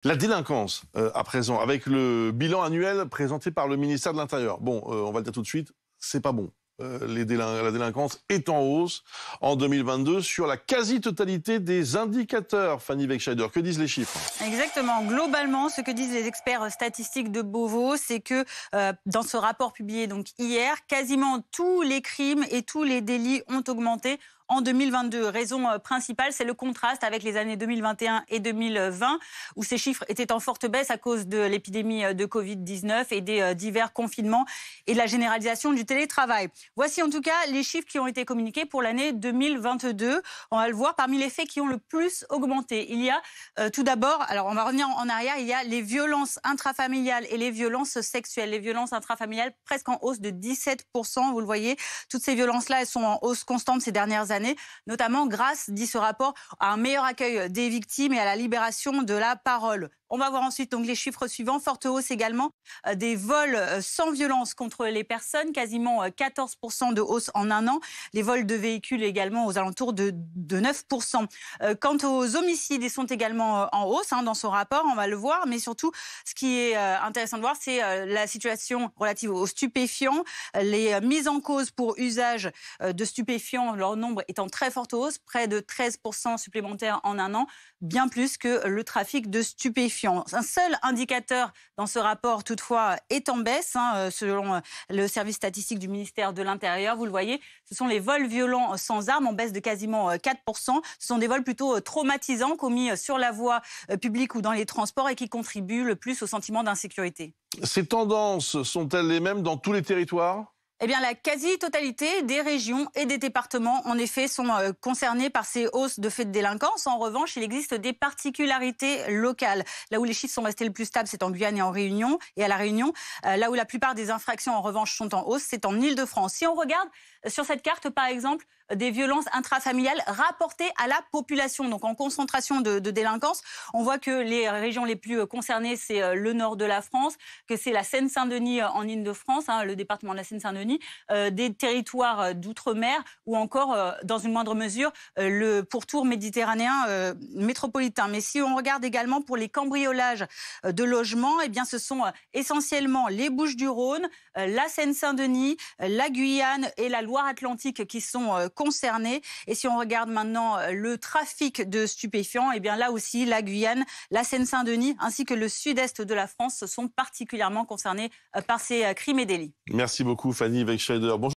La délinquance, à présent, avec le bilan annuel présenté par le ministère de l'Intérieur. Bon, on va le dire tout de suite, c'est pas bon. La délinquance est en hausse en 2022 sur la quasi-totalité des indicateurs. Fanny Wegscheider, que disent les chiffres? Exactement. Globalement, ce que disent les experts statistiques de Beauvau, c'est que dans ce rapport publié donc hier, quasiment tous les crimes et tous les délits ont augmenté en 2022. Raison principale, c'est le contraste avec les années 2021 et 2020, où ces chiffres étaient en forte baisse à cause de l'épidémie de Covid-19 et des divers confinements et de la généralisation du télétravail. Voici en tout cas les chiffres qui ont été communiqués pour l'année 2022. On va le voir parmi les faits qui ont le plus augmenté. Il y a tout d'abord, alors on va revenir en arrière, il y a les violences intrafamiliales et les violences sexuelles. Les violences intrafamiliales presque en hausse de 17%, vous le voyez. Toutes ces violences-là, elles sont en hausse constante ces dernières années, notamment grâce, dit ce rapport, à un meilleur accueil des victimes et à la libération de la parole. On va voir ensuite donc les chiffres suivants. Forte hausse également des vols sans violence contre les personnes, quasiment 14% de hausse en un an. Les vols de véhicules également aux alentours de 9%. Quant aux homicides, ils sont également en hausse dans ce rapport, on va le voir. Mais surtout, ce qui est intéressant de voir, c'est la situation relative aux stupéfiants. Les mises en cause pour usage de stupéfiants, leur nombre est en très forte hausse, près de 13% supplémentaires en un an, bien plus que le trafic de stupéfiants. Un seul indicateur dans ce rapport, toutefois, est en baisse, selon le service statistique du ministère de l'Intérieur. Vous le voyez, ce sont les vols violents sans armes, en baisse de quasiment 4%. Ce sont des vols plutôt traumatisants, commis sur la voie publique ou dans les transports et qui contribuent le plus au sentiment d'insécurité. Ces tendances sont-elles les mêmes dans tous les territoires ? Eh bien, la quasi-totalité des régions et des départements, en effet, sont concernés par ces hausses de faits de délinquance. En revanche, il existe des particularités locales. Là où les chiffres sont restés le plus stables, c'est en Guyane et en Réunion. Et à La Réunion, là où la plupart des infractions, en revanche, sont en hausse, c'est en Île-de-France. Si on regarde sur cette carte, par exemple, des violences intrafamiliales rapportées à la population, donc en concentration de délinquance, on voit que les régions les plus concernées, c'est le nord de la France, que c'est la Seine-Saint-Denis en Île-de-France, le département de la Seine-Saint-Denis, des territoires d'outre-mer ou encore, dans une moindre mesure, le pourtour méditerranéen métropolitain. Mais si on regarde également pour les cambriolages de logements, eh bien, ce sont essentiellement les Bouches-du-Rhône, la Seine-Saint-Denis, la Guyane et la Loire-Atlantique qui sont concernés. Et si on regarde maintenant le trafic de stupéfiants, eh bien là aussi, la Guyane, la Seine-Saint-Denis ainsi que le sud-est de la France sont particulièrement concernés par ces crimes et délits. Merci beaucoup Fanny Wegscheider. Bonjour.